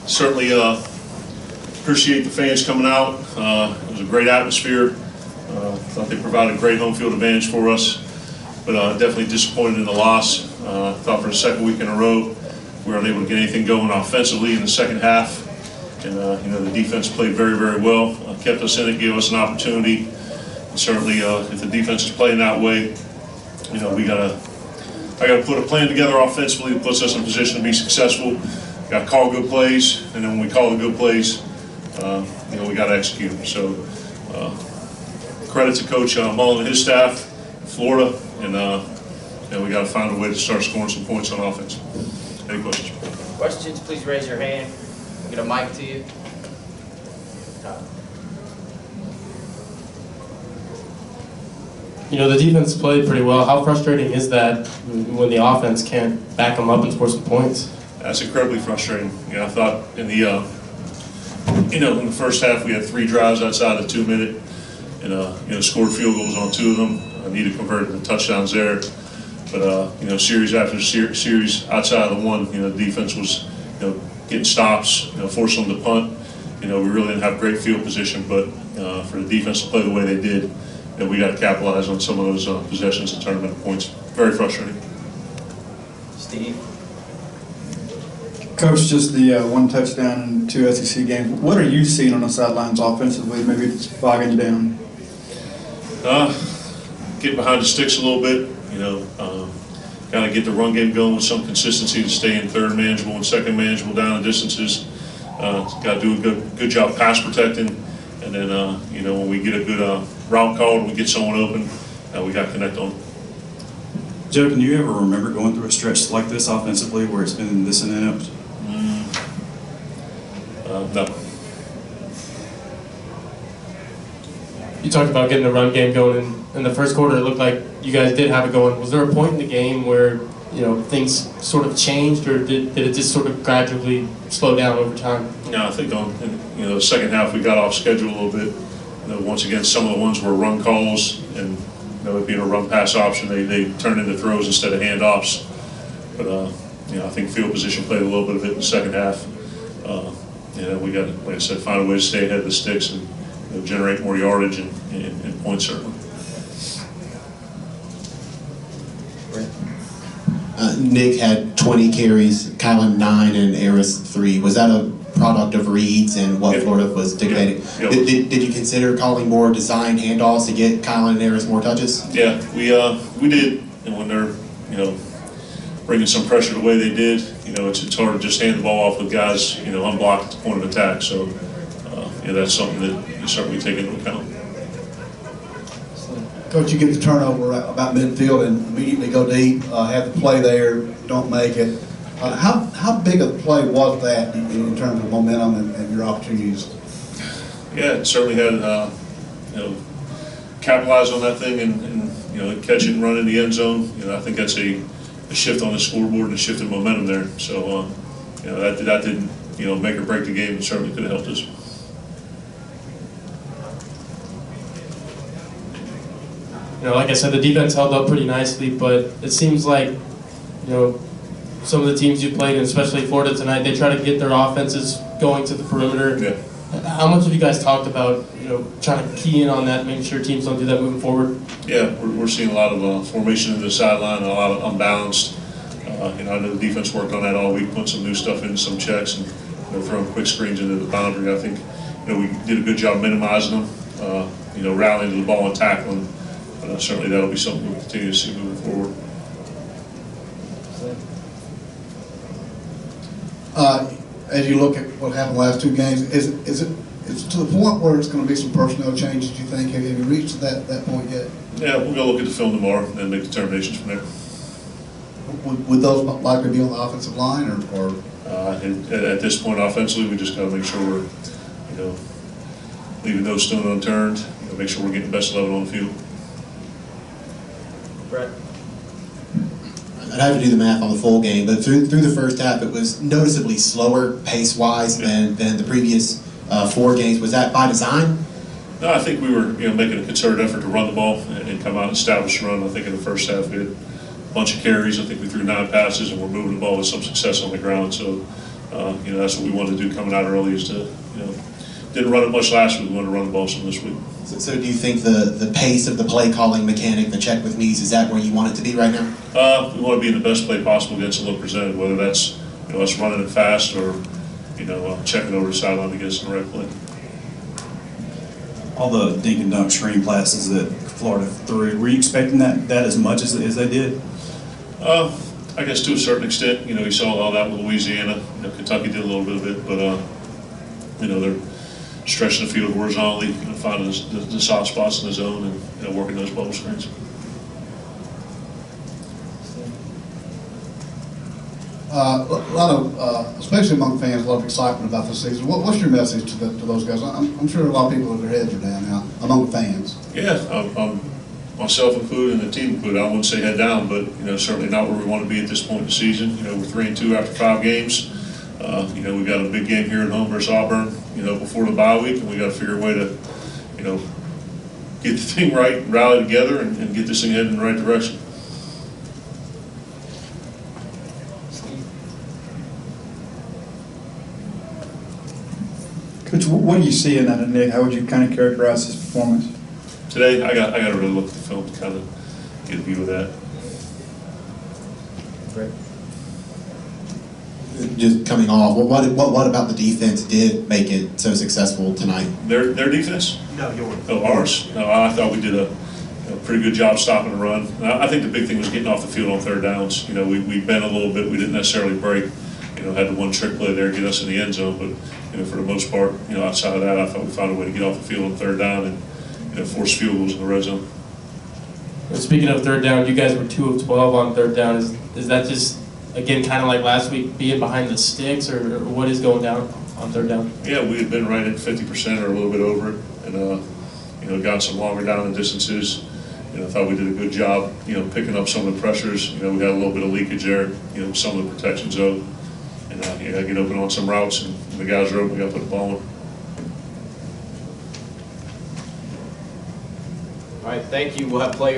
Certainly appreciate the fans coming out. It was a great atmosphere. Thought they provided a great home field advantage for us, but definitely disappointed in the loss. Thought for the second week in a row we weren't able to get anything going offensively in the second half. And the defense played very, very well, kept us in it, gave us an opportunity. And certainly, if the defense is playing that way, I got to put a plan together offensively that puts us in a position to be successful. Got to call good plays, and then when we call the good plays, we got to execute them. So, credit to Coach Mullen and his staff, Florida, and we got to find a way to start scoring some points on offense. Any questions? Questions? Please raise your hand. We'll get a mic to you. The defense played pretty well. How frustrating is that when the offense can't back them up and score some points? That's incredibly frustrating. I thought in the in the first half we had 3 drives outside the 2-minute, and scored field goals on 2 of them. I needed to convert the touchdowns there, but series after series outside of the one, the defense was getting stops, forcing them to punt. We really didn't have great field position, but for the defense to play the way they did, we got to capitalize on some of those possessions and turn them into points. Very frustrating. Steve? Coach, just the 1 touchdown in 2 SEC games. What are you seeing on the sidelines offensively? Maybe it's bogging you down. Get behind the sticks a little bit. Got to get the run game going with some consistency to stay in third manageable and second manageable down the distances. Got to do a good job pass protecting, and then when we get a good route called and we get someone open, we got to connect on. Joe, can you ever remember going through a stretch like this offensively where it's been this inept? No. You talked about getting the run game going in the first quarter. It looked like you guys did have it going. Was there a point in the game where things sort of changed, or did it just sort of gradually slow down over time? Yeah, I think on the second half we got off schedule a little bit. Once again, some of the ones were run calls, and it being a run pass option, they turned into throws instead of handoffs. But I think field position played a little bit of it in the second half. We got to, like I said, find a way to stay ahead of the sticks and generate more yardage and points certainly. Nick had 20 carries, Kylan 9, and Aris 3. Was that a product of reads and what Florida was dictating? Yeah. Did you consider calling more design handoffs to get Kylan and Aris more touches? Yeah, we did. And when they're bringing some pressure the way they did, it's hard to just hand the ball off with guys unblocked at the point of attack. So that's something that you certainly take into account. Coach, you get the turnover about midfield and immediately go deep, have the play there, don't make it. How big a play was that in terms of momentum and your opportunities? Yeah, it certainly had, capitalized on that thing and catch it and run in the end zone. I think that's a shift on the scoreboard and a shift in momentum there. So, that didn't, make or break the game. It certainly could have helped us. Like I said, the defense held up pretty nicely, but it seems like, some of the teams you played, and especially Florida tonight, they try to get their offenses going to the perimeter. Yeah. How much have you guys talked about, trying to key in on that, making sure teams don't do that moving forward? Yeah, we're seeing a lot of formation in the sideline, a lot of unbalanced. I know the defense worked on that all week, put some new stuff into some checks and throwing quick screens into the boundary. I think we did a good job minimizing them, rallying to the ball and tackling. Certainly that'll be something we'll continue to see moving forward. As you look at what happened the last 2 games, is it to the point where it's going to be some personnel changes, you think? Have you reached that point yet? Yeah, we'll go look at the film tomorrow and make determinations from there. Would those likely be on the offensive line, or? At this point, offensively, we just got to make sure we're, leaving no stone unturned. Make sure we're getting the best level on the field. Brett? I'd have to do the math on the full game, but through the first half, it was noticeably slower pace-wise than the previous 4 games. Was that by design? No, I think we were making a concerted effort to run the ball and come out and establish a run. I think in the first half we had a bunch of carries. I think we threw 9 passes and we're moving the ball with some success on the ground. So That's what we wanted to do coming out early is to, didn't run it much last week. We wanted to run the ball some this week. So do you think the pace of the play calling mechanic, the check with knees, is that where you want it to be right now? We want to be in the best play possible against the look presented, whether that's us running it fast or checking over the sideline to get us in the right play. All the dink and dunk screen passes that Florida threw, were you expecting that as much as they did? I guess to a certain extent, you saw all that with Louisiana. Kentucky did a little bit of it, but they're stretching the field horizontally, finding the soft spots in the zone and working those bubble screens. A lot of, especially among fans, a lot of excitement about this season. What's your message to those guys? I'm sure a lot of people with their heads are down now among the fans. Yeah, myself included and the team included. I wouldn't say head down, but certainly not where we want to be at this point in the season. We're 3-2 after 5 games. We've got a big game here at home versus Auburn. Before the bye week, and we got to figure a way to, get the thing right, rally together, and get this thing headed in the right direction. Coach, what do you see in that, Nick? How would you kind of characterize his performance? Today, I got to really look at the film to kind of get a view of that. Great. Just coming off, what about the defense did make it so successful tonight? Their defense? No, yours. Oh, ours? No, I thought we did a pretty good job stopping the run. I think the big thing was getting off the field on third downs. We bent a little bit. We didn't necessarily break. Had the one trick play there get us in the end zone, but for the most part, outside of that, I thought we found a way to get off the field on third down and force field goals in the red zone. Speaking of third down, you guys were 2 of 12 on third down. Is that just, again, kind of like last week, being behind the sticks, or what is going down on third down? Yeah, we had been right at 50% or a little bit over it, and got some longer down the distances. I thought we did a good job, picking up some of the pressures. We had a little bit of leakage there, some of the protection zone. And you got to get open on some routes, and the guys are open. We got to put the ball in. All right, thank you. We'll have players.